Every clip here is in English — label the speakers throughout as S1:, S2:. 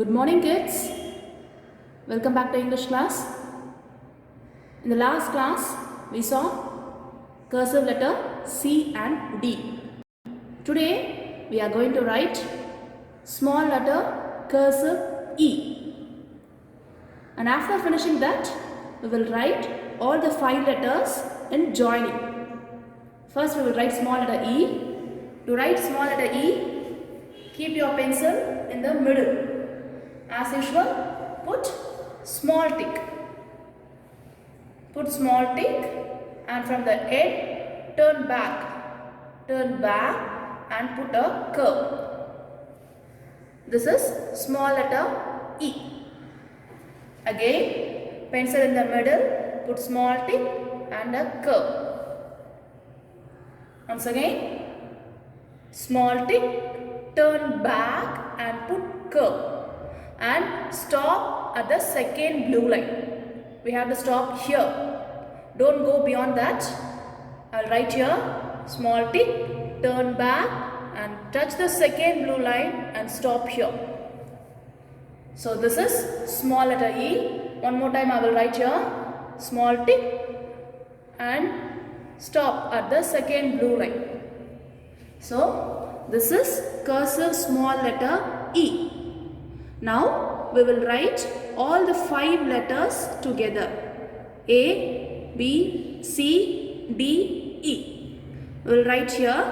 S1: Good morning, kids. Welcome back to English class. In the last class, we saw cursive letter C and D. Today, we are going to write small letter cursive E. And after finishing that, we will write all the 5 letters in joining. First, we will write small letter E. To write small letter E, keep your pencil in the middle. As usual, put small tick. Put small tick and from the end, turn back. Turn back and put a curve. This is small letter E. Again, pencil in the middle, put small tick and a curve. Once again, small tick, turn back and put curve. And stop at the second blue line. We have to stop here. Don't go beyond that. I'll write here, small tick, turn back and touch the second blue line and stop here. So this is small letter E. One more time I will write here, small tick and stop at the second blue line. So this is cursive small letter E. Now we will write all the 5 letters together. A, B, C, D, E. We will write here.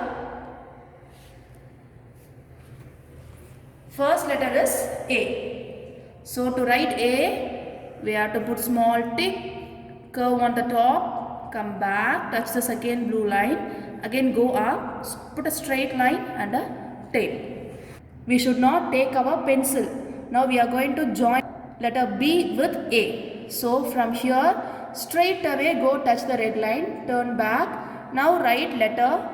S1: First letter is A. So to write A, we have to put small tick, curve on the top, come back, touch the second blue line, again go up, put a straight line and a tail. We should not take our pencil. Now we are going to join letter B with A. So from here, straight away go touch the red line, turn back. Now write letter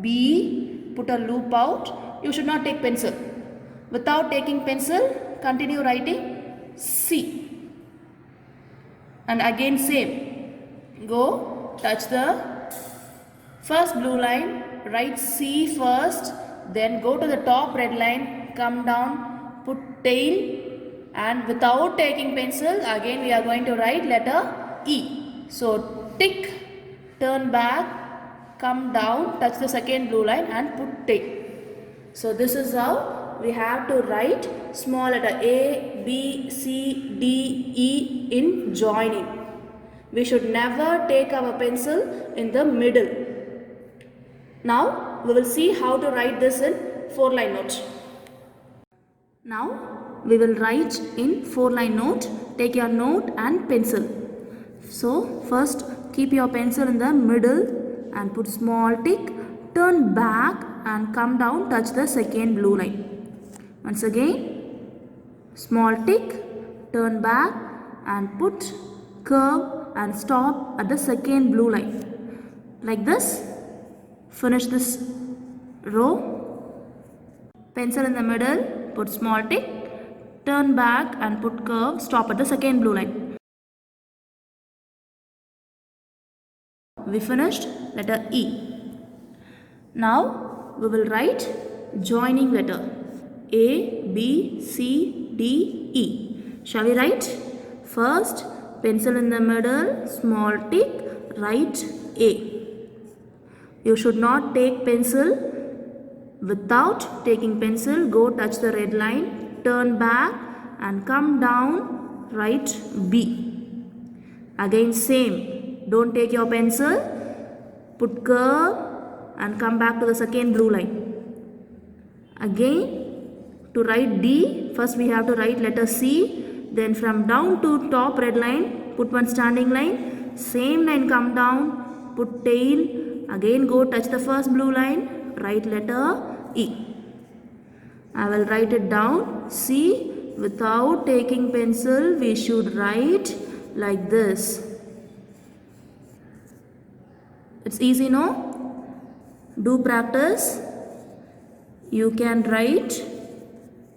S1: B, put a loop out. You should not take pencil. Without taking pencil, continue writing C. And again same. Go touch the first blue line, write C first, then go to the top red line, come down, put tail and without taking pencil again we are going to write letter E. So tick, turn back, come down, touch the second blue line and put tail. So this is how we have to write small letter A, B, C, D, E in joining. We should never take our pencil in the middle. Now we will see how to write this in 4-line note. Now we will write in 4-line note. Take your note and pencil. So first keep your pencil in the middle and put small tick, turn back and come down, touch the second blue line. Once again, small tick, turn back and put curve and stop at the second blue line. Like this, finish this row. Pencil in the middle. Put small tick, turn back and put curve, stop at the second blue line. We finished letter E. Now we will write joining letter A, B, C, D, E. Shall we write? First, pencil in the middle, small tick, write A. You should not take pencil. Without taking pencil, go touch the red line, turn back and come down, write B. Again same, don't take your pencil, put curve and come back to the second blue line. Again to write D, first we have to write letter C, then from down to top red line, put one standing line, same line come down, put tail, again go touch the first blue line, write letter E. I will write it down. See, without taking pencil, we should write like this. It's easy, no? Do practice. You can write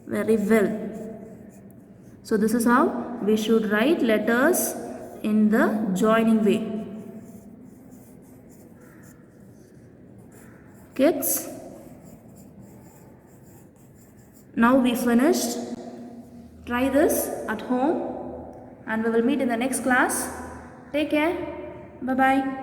S1: very well. So this is how we should write letters in the joining way. Kids, now we finished Try this at home and we will meet in the next class. Take care. Bye bye.